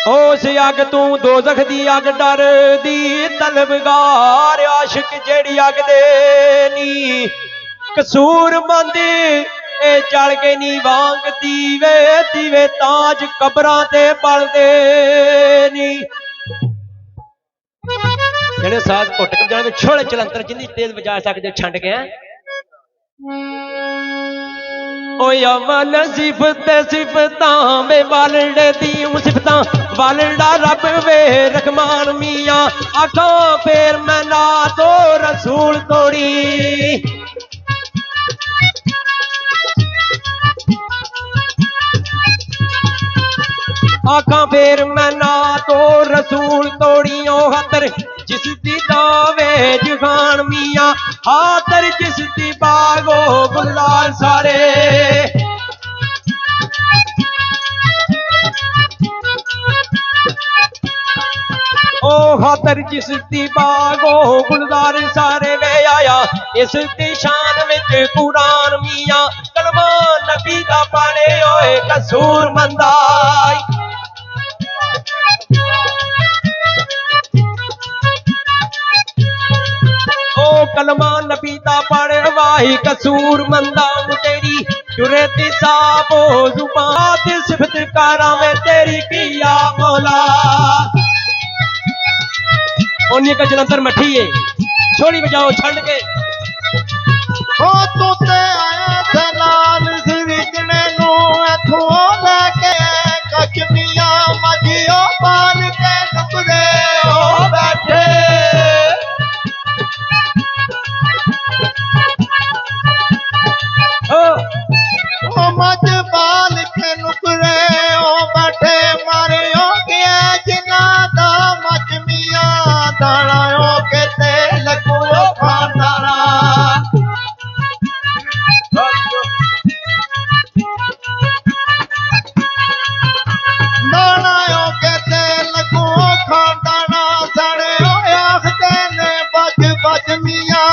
उस अग तू दोजख दी अग डर दी तलबगार आशिक जेड़ी अग दे नी कसूर मंद ए जल के नी वांग दीवे दीवे ताज कबरां ते बलदे नी जेड़े साज घुट के जाने छोड़े चलंतर जिन्नी तेज बजा सकदे छंड गए अमल सिफत सिफतां वे वालड़े दियूं सिफतां वालड़ा रब वे रहमान मियां आखां फेर मैं ना तो रसूल तोड़ी आखां फेर मैं ना तो रसूल तोड़ी ओ हतर जिस दी दावे जहान मियां हातर जिस दी बागो गुलजार सारे ओ खातर जिस दी बागो गुलजार सारे वे आया इस दी शान विच कुरान मियां कलमा नबी दा पढ़े ओए कसूर मंदा कलमा नबी दा पढ़ वाही कसूर मंदा तेरी जुरत साफ हो जुबान सिफत कारा में तेरी किया मौला ओनी का जलंधर मठी है छोड़ी बजाओ छंड के ओ तू ते आया दलाल सिविजने नु एथों लेके कचमिया मजियो पाल के नुकरे ओ बैठे मज बाल के नुकरे ओ बैठे मारे ओ गया जिना दा मच मिया दाना ओ के ते लगो खानदारा दाना ओ के ते लगो खानदारा सड़े ओ आखते ने बज बज मिया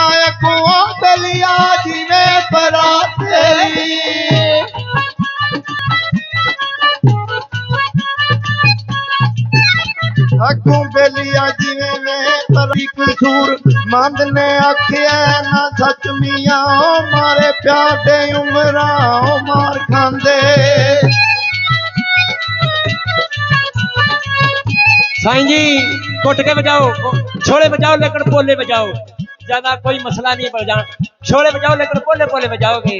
को दलिया जीवे परा तेरी अगों बेलिया जिवे में तरी कसूर मंद ने आखिया ना सच मियां मारे प्यार दे उमरा मार खांदे साईं जी कुट के बजाओ छोड़े बजाओ लेकिन पोले बजाओ ज्यादा कोई मसला नहीं बजा छोड़े बजाओ लेकिन पोले पोले बजाओगे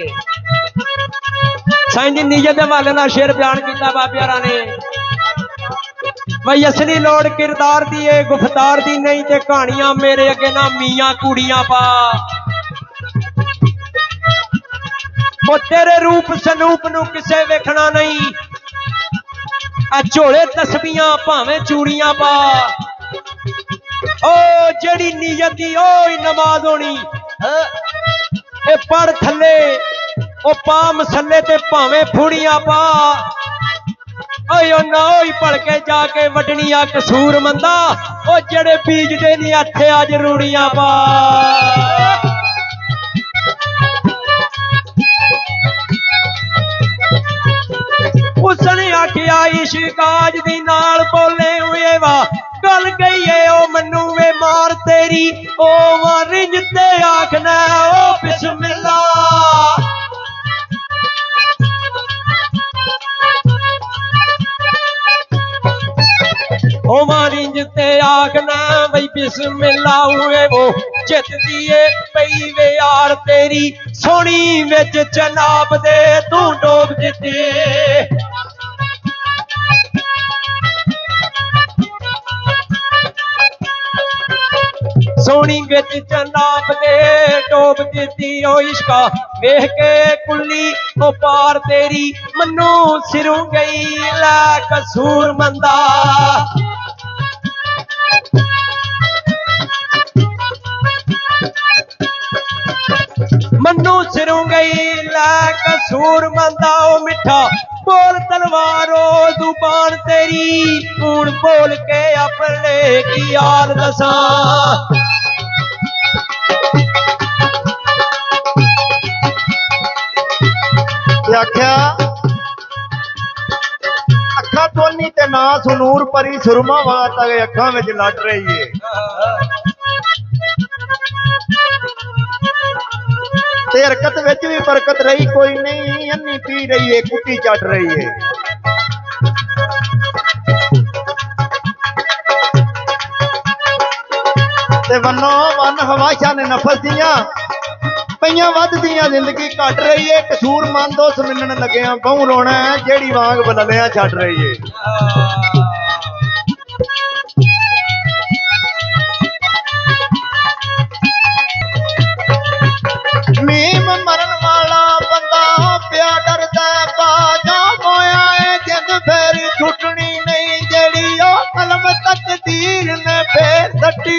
साईं जी नीयत दे हवाले नाल शेर बयान किया बाबियारा ने भाई असली लोड़ किरदार दी है गुफ्तार दी नहीं ते कहानियां मेरे अगे ना मियां कुड़ियां पा वो तेरे रूप सनूप नू किसे वेखना नहीं आ झोले तस्बियां भावें चूड़ियां पा ओ जेड़ी नीयत दी ओ नमाज होनी ए पढ़ थले ओ पा मसले ते भावें फुड़ियां पा ना पढ़ के जाके वडनिया कसूर मंदा ओ जड़े बीजदे नहीं हथे अज रूड़ियां पा उसने आखिया इश्क आज दी नाल बोले हुए वा गल गई है ओ मनु वे मार तेरी ओ रिंज ते आखना ओ बिस्मिल्लाह ओ मारिंज ते आखना भाई बिस्मिल्लाह हुए वो जित दिए पई वे यार तेरी सोनी विच जनाब दे तू डोब दिते सोनी विच जनाब दे डोब दिती ओ इश्का वेख के कुल्ली ओ पार तेरी मनु सिरों गई ला कसूर मंदा मनु सिरों गई ला कसूर मंदा ओ मिठा बोल तलवारो जुबान तेरी कूण बोल के अपने की यार दसा आख्या ਅੱਖਾਂ ਤੋਨੀ ਤੇ ਨਾ ਸੁਨੂਰ ਪਰੀ ਸੁਰਮਾ ਵਾਤ ਅਗੇ ਅੱਖਾਂ ਵਿੱਚ ਲੱਟ ਰਹੀ ਏ ਤੇ ਹਰਕਤ ਵਿੱਚ ਵੀ ਬਰਕਤ ਰਹੀ ਕੋਈ ਨਹੀਂ ਅੰਨੀ ਪੀ ਰਹੀ ਏ ਕੁੱਟੀ ਚੱਟ ਰਹੀ ਏ ਤੇ ਵੰਨੋ ਵੰਨ ਹਵਾਸ਼ਾਂ ਨੇ ਨਫਸ ਦੀਆਂ ਪਈਆਂ ਵੱਧਦੀਆਂ ਜ਼ਿੰਦਗੀ ਘਟ ਰਹੀ ਏ ਕਸੂਰ ਮੰਨ ਦੋਸ ਮਿਲਣ ਲੱਗਿਆ ਬਹੁ ਰੋਣਾ ਜਿਹੜੀ ਵਾਂਗ ਬਲਲਿਆਂ ਛੱਡ ਰਹੀ ਏ ਨੀਮ ਮਰਨ ਵਾਲਾ ਬੰਦਾ ਪਿਆ ਡਰਦਾ ਬਾਜਾ ਮੋਇਆ ਏ ਜਿੰਦ ਫੇਰ ਛੁੱਟਣੀ ਨਹੀਂ ਜਿਹੜੀ ਉਹ ਕਲਮ ਤਕਦੀਰ ਨੇ ਫੇਰ ਸੱਟੀ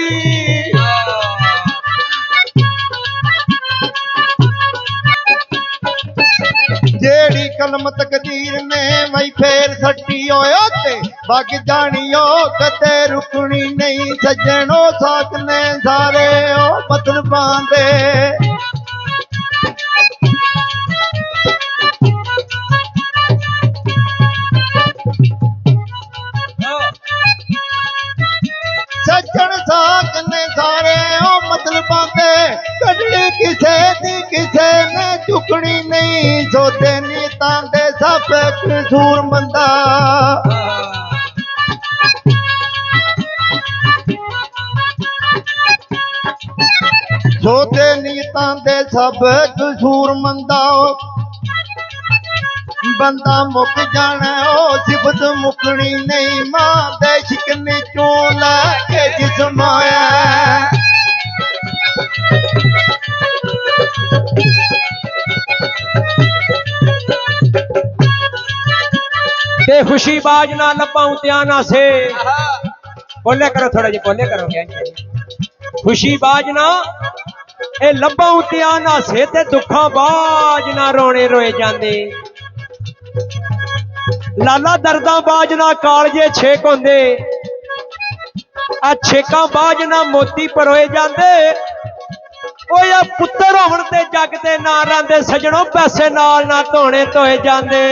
ਜਿਹੜੀ ਕਲਮ ਤਕਦੀਰ ਨੇ ਵਈ ਫੇਰ ਸੱਟੀ ਓਏ ਤੇ ਵਗ ਜਾਣੀਓ ਕਦੇ ਰੁਕਣੀ ਨਹੀਂ ਸੱਜਣੋ ਸਾਥ ਨੇ ਸਾਰੇ ਉਹ ਮਤਲਬਾਂ ਦੇ ਸੱਜਣ ਸਾਥ ਨੇ ਸਾਰੇ ਉਹ ਮਤਲਬਾਂ ਦੇ ਕੱਢਣੀ ਕਿਸੇ ਦੀ ਕਿਸੇ ਨੇ ਚੁੱਕਣੀ ਨਹੀਂ ਸੋਤੇ ਨੀਤਾਂ ਦੇ ਸਭ ਕਸੂਰ ਮੰਦਾ ਸੋਤੇ ਨੀਤਾਂ ਦੇ ਸਭ ਕਸੂਰ ਮੰਦਾ ਬੰਦਾ ਮੁੱਕ ਜਾਣਾ ਉਹ ਸਿਫਤ ਮੁੱਕਣੀ ਨਹੀਂ ਮਾਂ ਦੇ ਸ਼ਿਕਨੇ ਚੋਂ ਲੈ ਕੇ ਜਿਸਮ ਆਇਆ ते खुशी बाज ना लपाऊं त्या ना से बोले करो थोड़ा जी बोले करो क्या खुशी बाज ना ए लपाऊं त्या ना से ते दुखा बाज ना रोने रोए जांदे लाला दर्दा बाज ना कालजे छेक होंदे आ छेका बाज ना मोती परोए जांदे ओ या पुत्तर होण ते जग ते ना रहिंदे सजणों पैसे नाल ना धोने धोए जांदे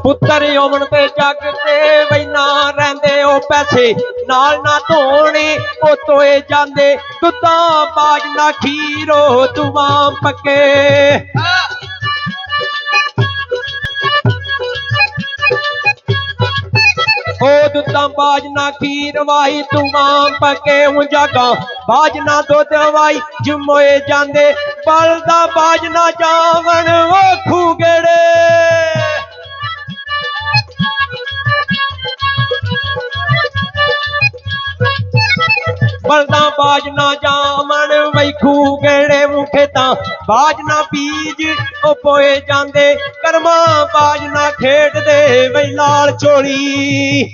पुत्तर होण ते जग ते वई ना रहिंदे ओ पैसे नाल ना धोने ओ धोए जांदे दुद्धां बाज ना खीरो तुवां पक्के ओ दुद्धां बाज ना खीर वाही तुवां पके हूं जागा बाज ना दुध वाई जुमोए जांदे बलदा बाज ना जावन ओ खूगड़े बलदा बाज ना जावन वई खूगड़े मुखे तां बाज ना बीज ओ पोए जांदे कर्मा बाज ना खेड दे वई लाल चोली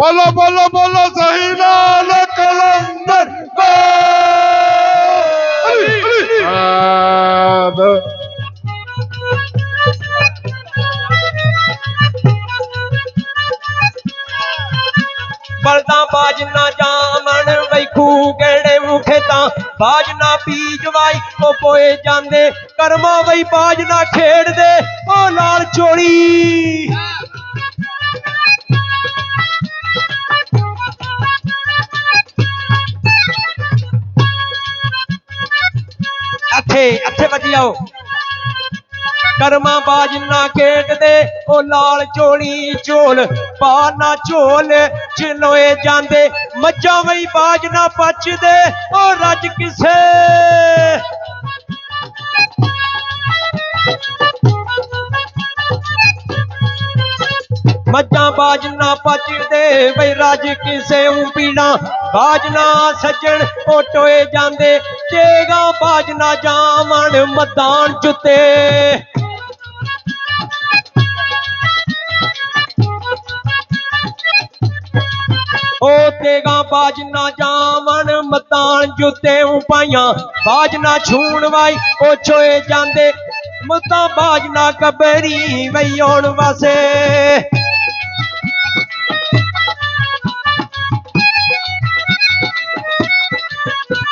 बोलो बोलो बोलो सही नाल कलंदर बलदा बाज ना जामन वई खूगड़े मुखे तां बाज ना बीज वाई ओ पोए जांदे कर्मा वई बाज ना खेड़ दे ओ लाल चोली अथे अथे बजी आओ कर्मा बाज ना खेड दे ओ लाल चोली चोल पा ना झोल चिलोए जांदे मज्जा वही बाज ना पच दे ओ रज किसे मज्जा बाज ना पच दे वही रज किसे पीड़ा बाज ना सज्जन ओ टोए जांदे तेगा बाज ना जावन मदान जुते ओ तेगा बाज ना जावन मदान जुते पाइया बाज ना छूण वाई ओ चोए जांदे मुद्दा बाज ना कबरी वई आउण वासे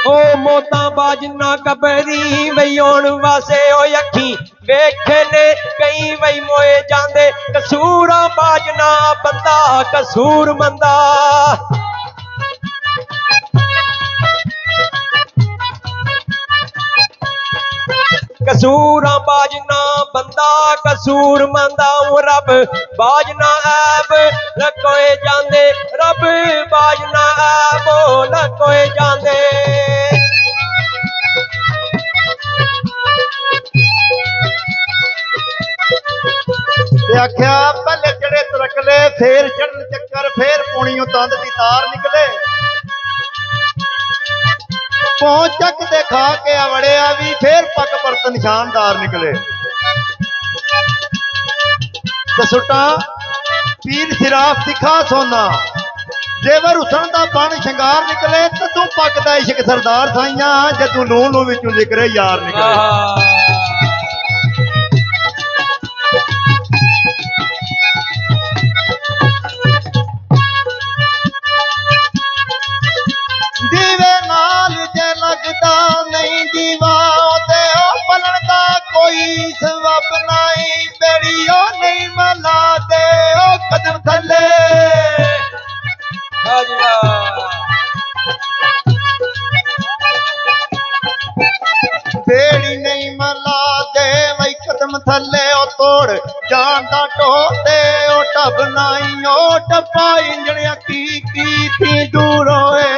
ओ मौतां बाज ना कबरी वई आउण वासे ओ अखी वेखे ने कई वई मोए जांदे कसूरा बाज ना बंदा कसूर मंदा कसूर बाज ना बंदा कसूर मंदा रब बाज ना ऐब लकोए जांदे रब बाज ना ऐब लकोए जांदे ते आख्या पहले चढ़े तरकले फिर चढ़न चक्कर फिर पुणियों तंद दी तार निकले पहुंच चक दे खा के अवड़िया भी फिर पक बर्तन शानदार निकले ते सुटा पीर सिराफ दिखा सोना जेवर हुसन दा बन शंगार निकले ते तू पकदा इश्क सरदार साइयां जे तू नूं नूं विचों जिक्रे यार निकले दीवे नाल जे लगदा नहीं दीवा ते ओ पलण दा कोई सबब नहीं बेड़ी ओ नहीं मला दे ओ कदम थले बेड़ी नहीं मला दे वही कदम थले ओ तोड़ जान दा टोते ओ टब नहीं ओ टप्पा इंजणिया की थी दूर होए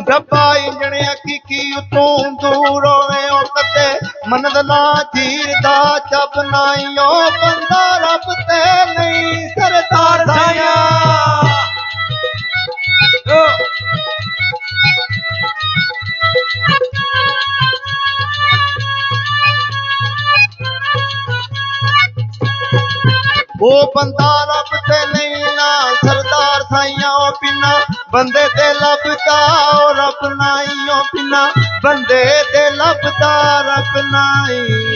डब्बा इंजणिया की उतों दूर होए ओ कते मन दला धीर दा जब नहीं ओ बंदा रब ते नहीं सरदार साया वो बंदा रब ते नहीं ना सरदार साइया ओ पिना बंदे ते लभदा ओ रब नहीं ओ पिना बंदे ते लभदा रब नहीं